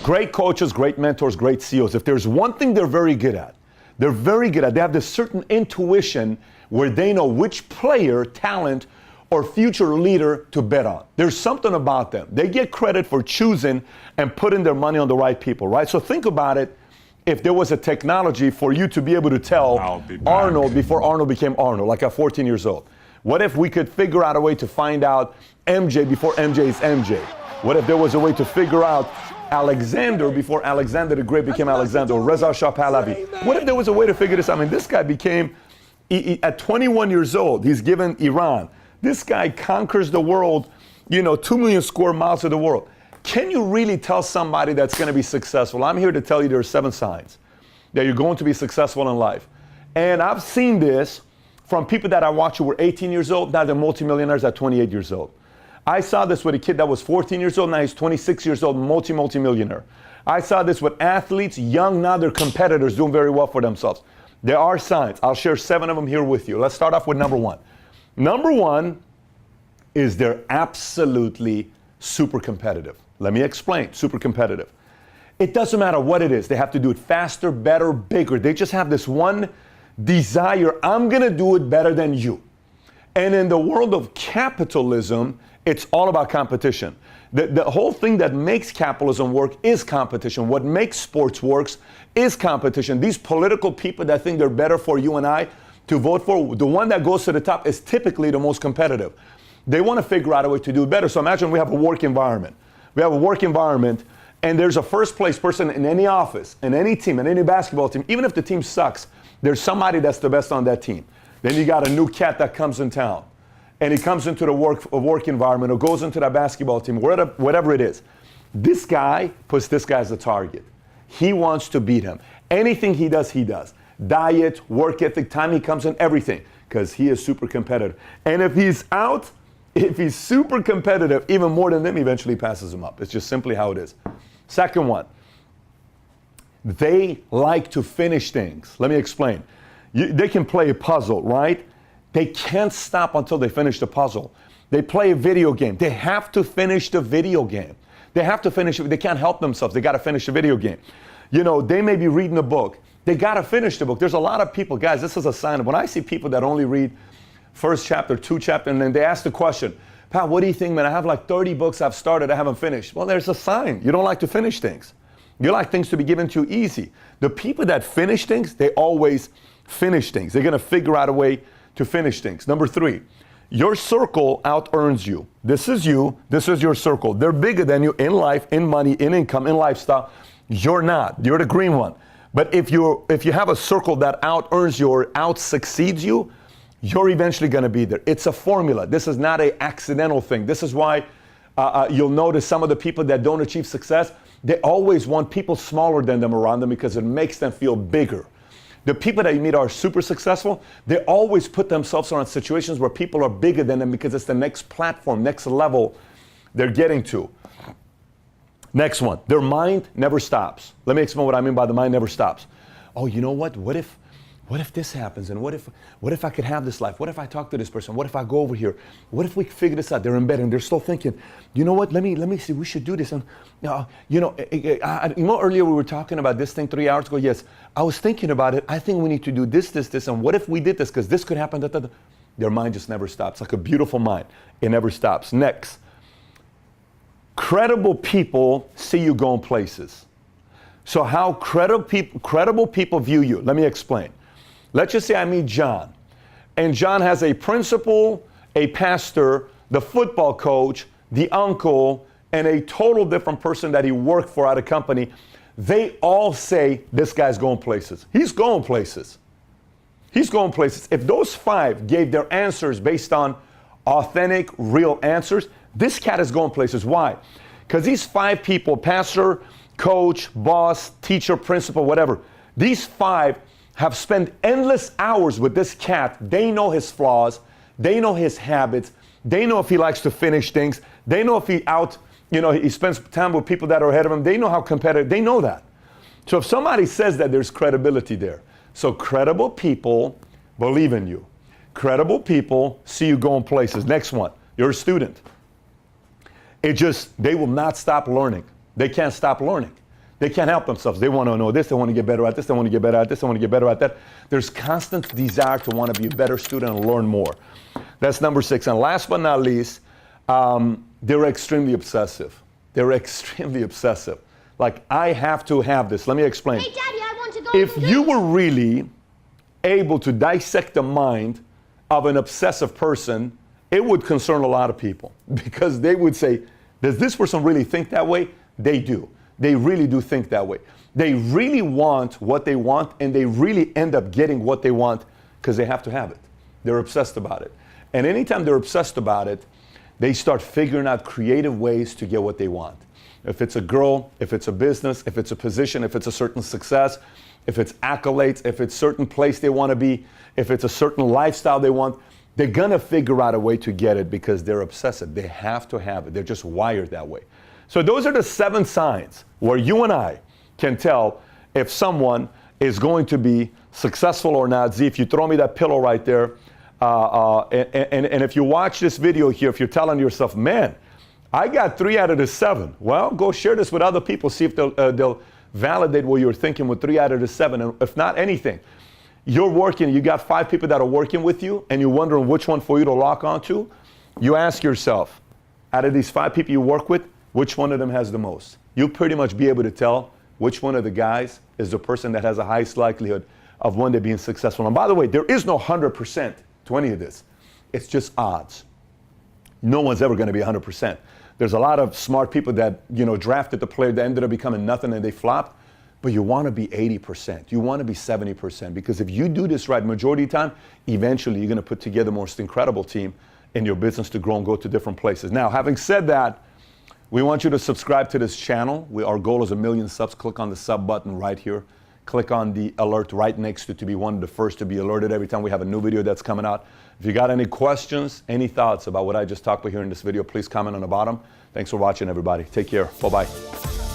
Great coaches, great mentors, great CEOs. If there's one thing they're very good at, they have this certain intuition where they know which player, talent, or future leader to bet on. There's something about them. They get credit for choosing and putting their money on the right people, right? So think about it. If there was a technology for you to be able to tell Arnold before Arnold became Arnold, like at 14 years old. What if we could figure out a way to find out MJ before MJ is MJ? What if there was a way to figure out Alexander before Alexander the Great became Alexander, or Reza Shah Pahlavi? What if there was a way to figure this out? I mean, this guy became, at 21 years old, he's given Iran. This guy conquers the world, 2 million square miles of the world. Can you really tell somebody that's going to be successful? I'm here to tell you there are 7 signs that you're going to be successful in life. And I've seen this from people that I watch who were 18 years old, now they're multimillionaires at 28 years old. I saw this with a kid that was 14 years old, now he's 26 years old, multi-millionaire. I saw this with athletes, young, now they're competitors doing very well for themselves. There are signs. I'll share 7 of them here with you. Let's start off with number 1. Number 1 is they're absolutely super competitive. Let me explain, super competitive. It doesn't matter what it is. They have to do it faster, better, bigger. They just have this one desire, I'm gonna do it better than you. And in the world of capitalism, it's all about competition. The whole thing that makes capitalism work is competition. What makes sports works is competition. These political people that think they're better for you and I to vote for, the one that goes to the top is typically the most competitive. They want to figure out a way to do it better. So imagine we have a work environment. We have a work environment, and there's a first place person in any office, in any team, in any basketball team. Even if the team sucks, there's somebody that's the best on that team. Then you got a new cat that comes in town, and he comes into the work environment or goes into that basketball team, whatever it is. This guy puts this guy as a target. He wants to beat him. Anything he does, he does. Diet, work ethic, time he comes in, everything, because he is super competitive. And if he's super competitive, even more than them, eventually passes him up. It's just simply how it is. Second one, they like to finish things. Let me explain. They can play a puzzle, right? They can't stop until they finish the puzzle. They play a video game. They have to finish the video game. They have to finish it. They can't help themselves. They got to finish the video game. They may be reading a book. They got to finish the book. There's a lot of people, guys, this is a sign. When I see people that only read first chapter, 2 chapters, and then they ask the question, Pat, what do you think, man? I have like 30 books I've started, I haven't finished. Well, there's a sign. You don't like to finish things. You like things to be given to you easy. The people that finish things, they always finish things. They're going to figure out a way to finish things. Number 3, your circle out-earns you. This is you. This is your circle. They're bigger than you in life, in money, in income, in lifestyle. You're not. You're the green one. But if you have a circle that out-earns you or out-succeeds you, you're eventually going to be there. It's a formula. This is not an accidental thing. This is why you'll notice some of the people that don't achieve success, they always want people smaller than them around them because it makes them feel bigger. The people that you meet are super successful, they always put themselves around situations where people are bigger than them because it's the next platform, next level they're getting to. Next one, their mind never stops. Let me explain what I mean by the mind never stops. Oh, you know what? What if this happens? And what if I could have this life? What if I talk to this person? What if I go over here? What if we figure this out? They're in bed and they're still thinking, you know what? Let me see. We should do this. And earlier we were talking about this thing 3 hours ago. Yes, I was thinking about it. I think we need to do this. And what if we did this? Because this could happen. Their mind just never stops. Like a beautiful mind. It never stops. Next, credible people see you going places. So how credible people view you? Let me explain. Let's just say I meet John, and John has a principal, a pastor, the football coach, the uncle, and a total different person that he worked for at a company. They all say, this guy's going places. He's going places. He's going places. If those 5 gave their answers based on authentic, real answers, this cat is going places. Why? Because these 5 people, pastor, coach, boss, teacher, principal, whatever, these 5 have spent endless hours with this cat. They know his flaws. They know his habits. They know if he likes to finish things. They know if he spends time with people that are ahead of him. They know how competitive. They know that. So if somebody says that, there's credibility there. So credible people believe in you. Credible people see you going places. Next one, you're a student. They will not stop learning. They can't stop learning. They can't help themselves. They want to know this, they want to get better at this, they want to get better at this, they want to get better at that. There's constant desire to want to be a better student and learn more. That's number 6. And last but not least, they're extremely obsessive. They're extremely obsessive. Like, I have to have this. Let me explain. Hey, Daddy, I want to go. If you were really able to dissect the mind of an obsessive person, it would concern a lot of people, because they would say, does this person really think that way? They do. They really do think that way. They really want what they want, and they really end up getting what they want because they have to have it. They're obsessed about it. And anytime they're obsessed about it, they start figuring out creative ways to get what they want. If it's a girl, if it's a business, if it's a position, if it's a certain success, if it's accolades, if it's a certain place they want to be, if it's a certain lifestyle they want, they're going to figure out a way to get it because they're obsessive. They have to have it. They're just wired that way. So those are the 7 signs where you and I can tell if someone is going to be successful or not. Z, if you throw me that pillow right there, and if you watch this video here, if you're telling yourself, man, I got 3 out of the 7. Well, go share this with other people. See if they'll validate what you're thinking with 3 out of the 7. And if not anything, you're working, you got 5 people that are working with you, and you're wondering which one for you to lock onto. You ask yourself, out of these 5 people you work with, which one of them has the most? You'll pretty much be able to tell which one of the guys is the person that has the highest likelihood of one day being successful. And by the way, there is no 100% to any of this. It's just odds. No one's ever going to be 100%. There's a lot of smart people that, drafted the player that ended up becoming nothing and they flopped. But you want to be 80%. You want to be 70%. Because if you do this right majority of the time, eventually you're going to put together the most incredible team in your business to grow and go to different places. Now, having said that, we want you to subscribe to this channel. Our goal is 1 million subs. Click on the sub button right here. Click on the alert right next to be one of the first to be alerted every time we have a new video that's coming out. If you got any questions, any thoughts about what I just talked about here in this video, please comment on the bottom. Thanks for watching, everybody. Take care. Bye-bye.